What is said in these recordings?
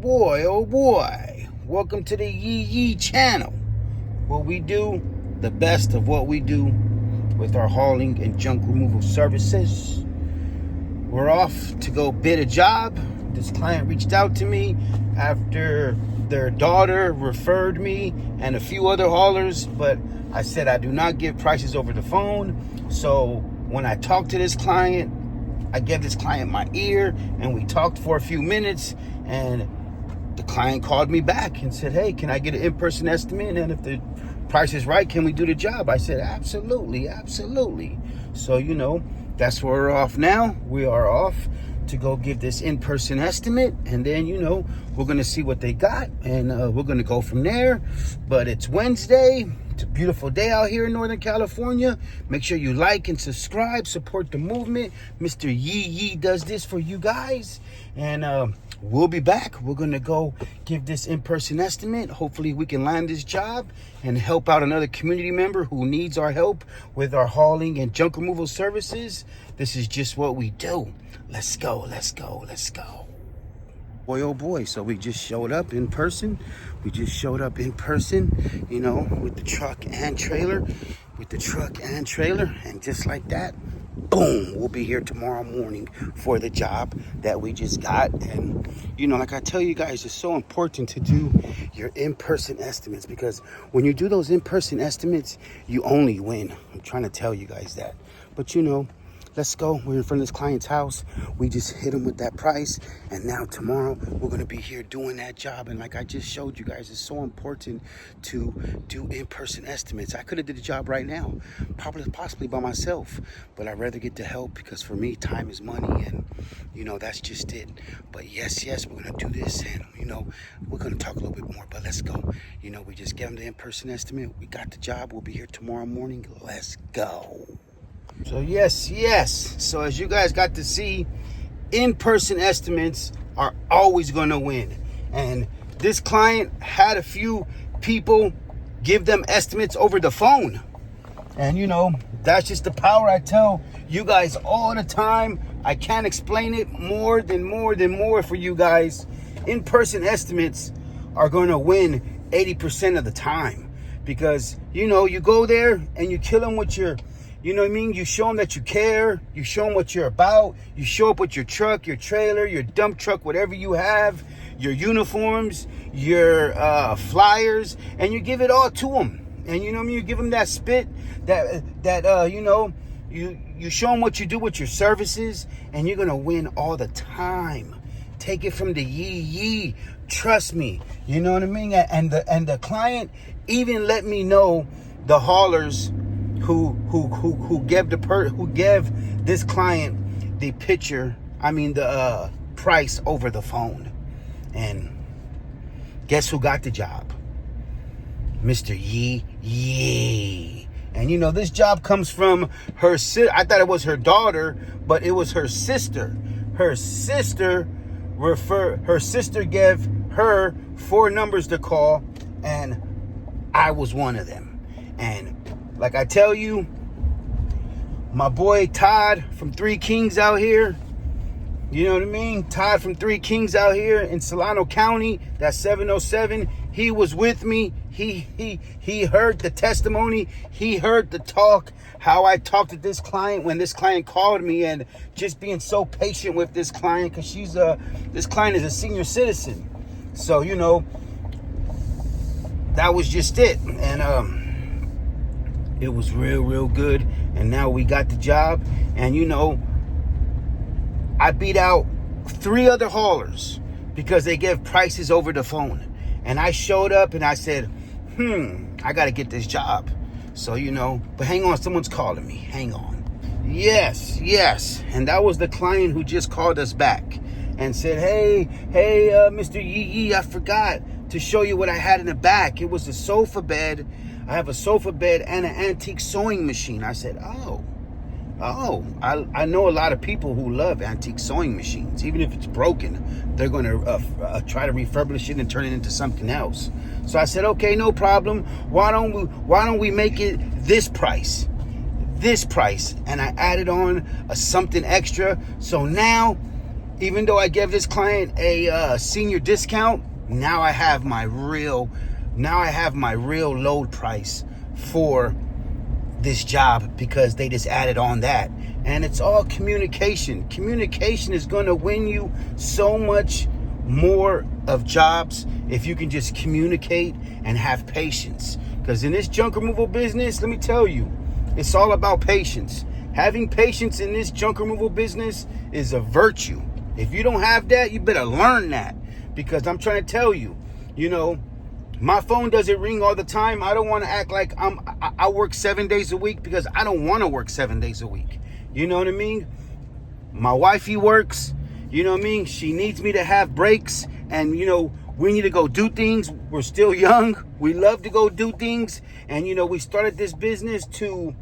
Boy, oh boy, welcome to the YEEEEEEEEE channel, where we do the best of what we do with our hauling and junk removal services. We're off to go bid a job. This client reached out to me after their daughter referred me and a few other haulers, but I said I do not give prices over the phone. So when I talked to this client, I gave this client my ear and we talked for a few minutes, and the client called me back and said, hey, can I get an in-person estimate? And if the price is right, can we do the job? I said, absolutely, absolutely. So, that's where we're off now. We are off to go give this in-person estimate. And then, we're going to see what they got. And we're going to go from there. But it's Wednesday. It's a beautiful day out here in Northern California. Make sure you like and subscribe. Support the movement. Mr. Yee does this for you guys. And we'll be back. We're going to go give this in-person estimate. Hopefully we can land this job and help out another community member who needs our help with our hauling and junk removal services. This is just what we do. Let's go, let's go, let's go. Boy, oh boy, so we just showed up in person. With the truck and trailer. And just like that, boom, we'll be here tomorrow morning for the job that we just got. And, like I tell you guys, it's so important to do your in-person estimates, because when you do those in-person estimates, you only win. I'm trying to tell you guys that. But, let's go. We're in front of this client's house. We just hit him with that price. And now tomorrow we're going to be here doing that job. And like I just showed you guys, it's so important to do in-person estimates. I could have did the job right now, possibly by myself, but I'd rather get the help, because for me, time is money. And, that's just it. But yes, we're going to do this. And, we're going to talk a little bit more, but let's go. We just gave him the in-person estimate. We got the job. We'll be here tomorrow morning. Let's go. So yes. So as you guys got to see, in-person estimates are always going to win. And this client had a few people give them estimates over the phone. And that's just the power. I tell you guys all the time. I can't explain it more for you guys. In-person estimates are going to win 80% of the time, because you go there and you kill them with your, you show them that you care. You show them what you're about. You show up with your truck, your trailer, your dump truck, whatever you have, your uniforms, your flyers, and you give it all to them. And you give them that spit, you show them what you do with your services, and you're gonna win all the time. Take it from the Yee. Trust me. You know what I mean? And the client even let me know the haulers who gave this client the the price over the phone. And guess who got the job? Mr. Yee. And this job comes from her sister. I thought it was her daughter, but it was her sister. Her sister gave her 4 numbers to call, and I was one of them. And like I tell you, my boy Todd from 3 Kings out here, Todd from 3 Kings out here in Solano County, that's 707. He was with me. He heard the testimony. He heard the talk, how I talked to this client when this client called me, and just being so patient with this client, because this client is a senior citizen. So, that was just it. And it was real good. And now we got the job. And I beat out 3 other haulers because they gave prices over the phone. And I showed up and I said, I got to get this job. So, but hang on, someone's calling me. Hang on. Yes. And that was the client who just called us back and said, hey, Mr. Yee, I forgot to show you what I had in the back. It was a sofa bed. I have a sofa bed and an antique sewing machine. I said, I know a lot of people who love antique sewing machines. Even if it's broken, they're going to try to refurbish it and turn it into something else. So I said, okay, no problem. Why don't we make it this price? And I added on something extra. So now even though I gave this client a senior discount, now I have my real load price for this job because they just added on that. And it's all communication. Communication is going to win you so much more of jobs if you can just communicate and have patience. Because in this junk removal business, let me tell you, it's all about patience. Having patience in this junk removal business is a virtue. If you don't have that, you better learn that. Because I'm trying to tell you, you know, my phone doesn't ring all the time. I don't want to act like I work 7 days a week because I don't want to work 7 days a week. You know what I mean? My wifey works, you know what I mean? She needs me to have breaks, and, you know, we need to go do things. We're still young. We love to go do things. And, you know, we started this business to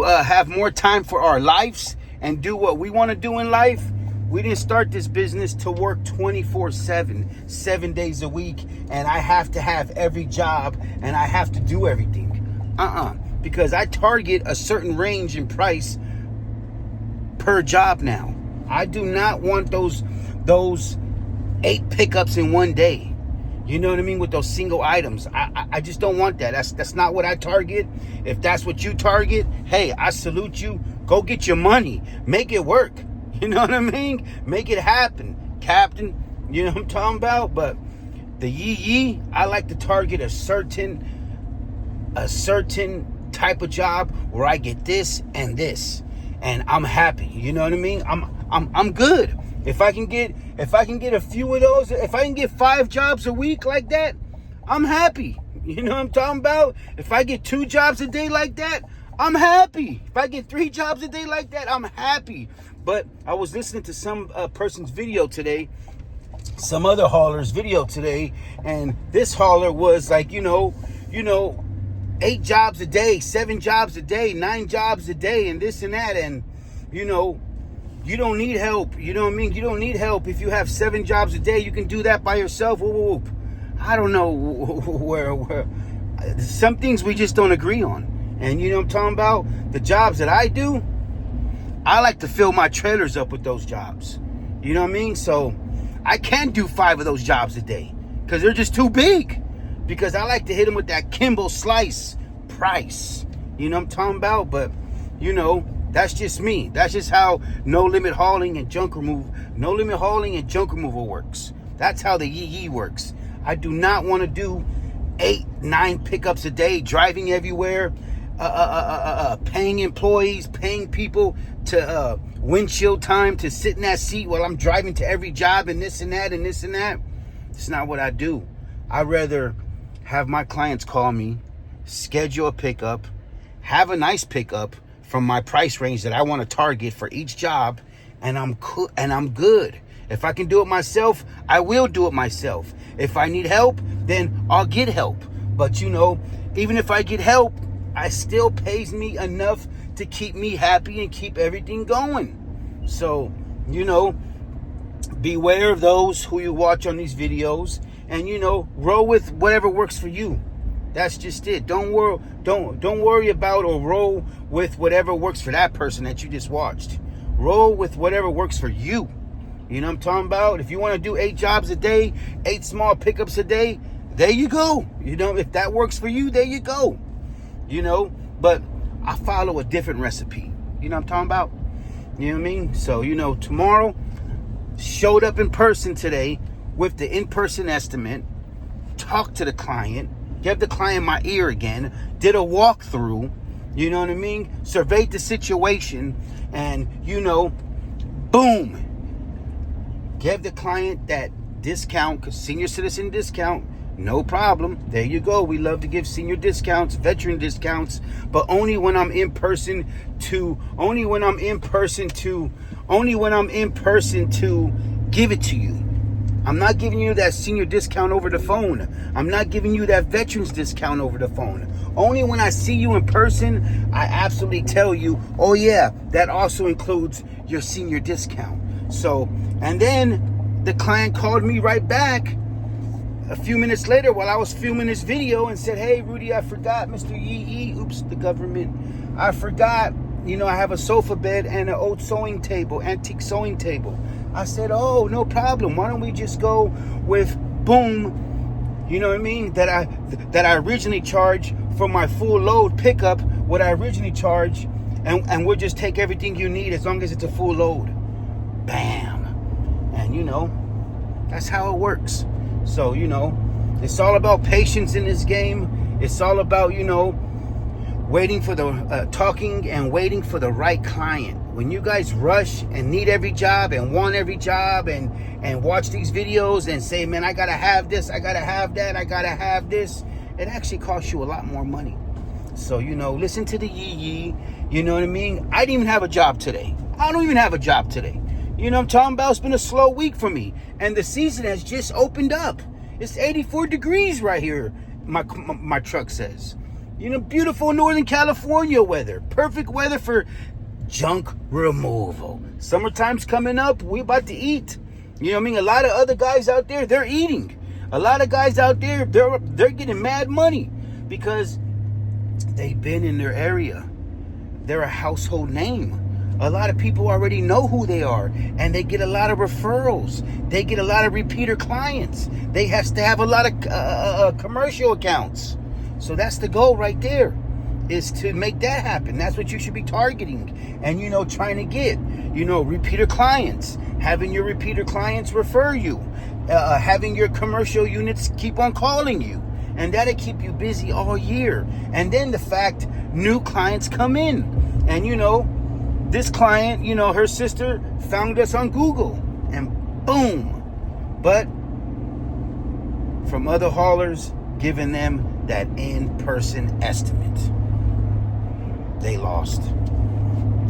have more time for our lives and do what we want to do in life. We didn't start this business to work 24/7, 7 days a week, and I have to have every job and I have to do everything. Because I target a certain range in price per job now. I do not want those 8 pickups in one day. You know what I mean? With those single items. I just don't want that. That's not what I target. If that's what you target, hey, I salute you. Go get your money. Make it work. You know what I mean? Make it happen, Captain. You know what I'm talking about? But the yee, I like to target a certain type of job where I get this and this, and I'm happy. You know what I mean? I'm good. If I can get a few of those, if I can get 5 jobs a week like that, I'm happy. You know what I'm talking about? If I get 2 jobs a day like that, I'm happy. If I get 3 jobs a day like that, I'm happy. But I was listening to some person's video today, some other hauler's video today, and this hauler was like, you know, 8 jobs a day, 7 jobs a day, 9 jobs a day, and this and that, and, you know, you don't need help. You know what I mean? You don't need help. If you have 7 jobs a day, you can do that by yourself. Whoop, whoop. I don't know where some things we just don't agree on. And you know what I'm talking about? The jobs that I do, I like to fill my trailers up with those jobs. You know what I mean? So I can't do 5 of those jobs a day because they're just too big. Because I like to hit them with that Kimball slice price. You know what I'm talking about? But, you know, that's just me. That's just how no limit hauling and junk removal works. That's how the yee works. I do not want to do 8, 9 pickups a day, driving everywhere, paying employees, paying people to windshield time to sit in that seat while I'm driving to every job and this and that and this and that. It's not what I do. I'd rather have my clients call me, schedule a pickup, have a nice pickup from my price range that I want to target for each job, and I'm good. If I can do it myself, I will do it myself. If I need help, then I'll get help. But you know, even if I get help, it still pays me enough to keep me happy and keep everything going. So, you know, beware of those who you watch on these videos, and you know, roll with whatever works for you. That's just it. Don't worry about or roll with whatever works for that person that you just watched. Roll with whatever works for you. You know what I'm talking about? If you want to do 8 jobs a day, 8 small pickups a day, there you go. You know, if that works for you, there you go. You know, but I follow a different recipe. You know what I'm talking about? You know what I mean? So, you know, tomorrow, showed up in person today with the in-person estimate, talked to the client, gave the client my ear again, did a walkthrough, you know what I mean? Surveyed the situation, and, you know, boom. Gave the client that discount, because senior citizen discount, no problem. There you go. We love to give senior discounts, veteran discounts, but only when I'm in person to give it to you. I'm not giving you that senior discount over the phone. I'm not giving you that veterans discount over the phone. Only when I see you in person, I absolutely tell you, oh yeah, that also includes your senior discount. So, and then the client called me right back a few minutes later while I was filming this video and said, hey, Rudy, I forgot, Mr. Yee, oops, the government. I forgot, you know, I have a sofa bed and an old sewing table, antique sewing table. I said, oh, no problem. Why don't we just go with boom, you know what I mean? That I originally charge for my full load pickup, what I originally charge, and we'll just take everything you need as long as it's a full load. Bam. And you know, that's how it works. So, you know, it's all about patience in this game. It's all about, you know, waiting for the talking and waiting for the right client. When you guys rush and need every job and want every job and watch these videos and say, man, I gotta have this, I gotta have that, I gotta have this, it actually costs you a lot more money. So, you know, listen to the yee, you know what I mean? I didn't even have a job today. I don't even have a job today. You know what I'm talking about? It's been a slow week for me. And the season has just opened up. It's 84 degrees right here, my truck says. You know, beautiful Northern California weather. Perfect weather for junk removal. Summertime's coming up. We about to eat. You know what I mean? A lot of other guys out there, they're eating. A lot of guys out there, they're getting mad money because they've been in their area. They're a household name. A lot of people already know who they are, and they get a lot of referrals. They get a lot of repeater clients. They have to have a lot of commercial accounts. So that's the goal right there, is to make that happen. That's what you should be targeting and, you know, trying to get, you know, repeater clients, having your repeater clients refer you, having your commercial units keep on calling you. And that'll keep you busy all year. And then the fact new clients come in. And, you know, this client, you know, her sister found us on Google. And boom. But from other haulers giving them that in-person estimate, they lost.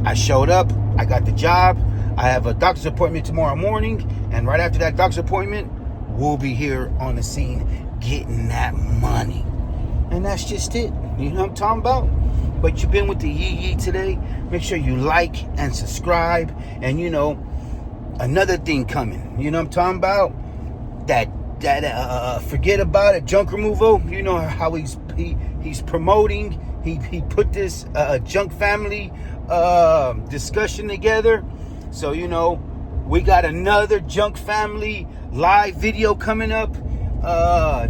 I showed up. I got the job. I have a doctor's appointment tomorrow morning. And right after that doctor's appointment, we'll be here on the scene getting that money. And that's just it. You know what I'm talking about? But you've been with the Yee today. Make sure you like and subscribe. And, you know, another thing coming. You know what I'm talking about? That forget about it, junk removal. You know how he's promoting. He put this junk family discussion together. So, you know, we got another junk family live video coming up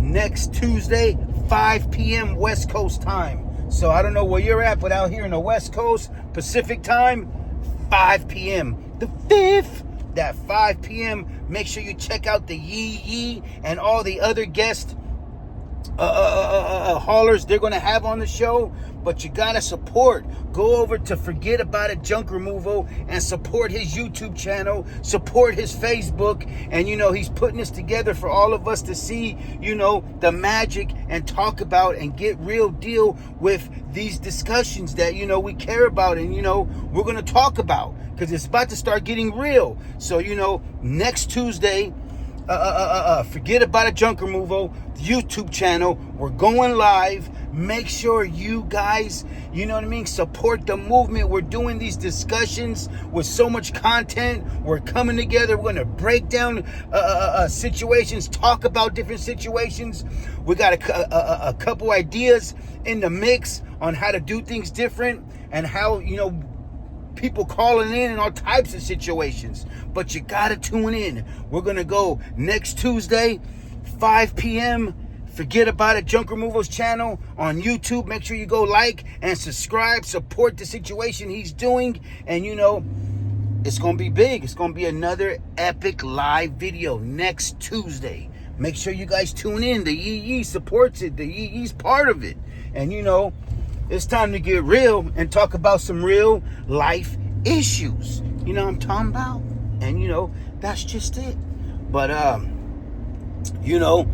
next Tuesday, 5 p.m. West Coast time. So I don't know where you're at, but out here in the West Coast, Pacific time, 5 p.m. The 5th, that 5 p.m. Make sure you check out the Yee and all the other guest haulers they're going to have on the show. But you got to support. Go over to Forget About It Junk Removal and support his YouTube channel. Support his Facebook. And, you know, he's putting this together for all of us to see, you know, the magic and talk about and get real deal with these discussions that, you know, we care about and, you know, we're going to talk about. Because it's about to start getting real. So, you know, next Tuesday, Forget About It Junk Removal, YouTube channel. We're going live. Make sure you guys, you know what I mean, support the movement. We're doing these discussions with so much content. We're coming together. We're going to break down situations, talk about different situations. We got a couple ideas in the mix on how to do things different and how, you know, people calling in all types of situations. But you gotta tune in. We're gonna go next Tuesday, 5 p.m. Forget About It Junk Removals channel on YouTube. Make sure you go like and subscribe. Support the situation he's doing. And, you know, it's gonna be big. It's gonna be another epic live video next Tuesday. Make sure you guys tune in. The Yee supports it. The Yee's part of it. And, you know, it's time to get real and talk about some real life issues. You know what I'm talking about? And, you know, that's just it. But, you know,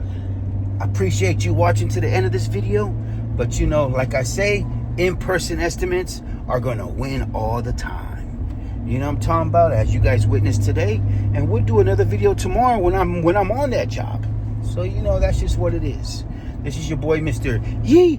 I appreciate you watching to the end of this video. But, you know, like I say, in-person estimates are going to win all the time. You know what I'm talking about? As you guys witnessed today. And we'll do another video tomorrow when I'm on that job. So, you know, that's just what it is. This is your boy, Mr. Yee.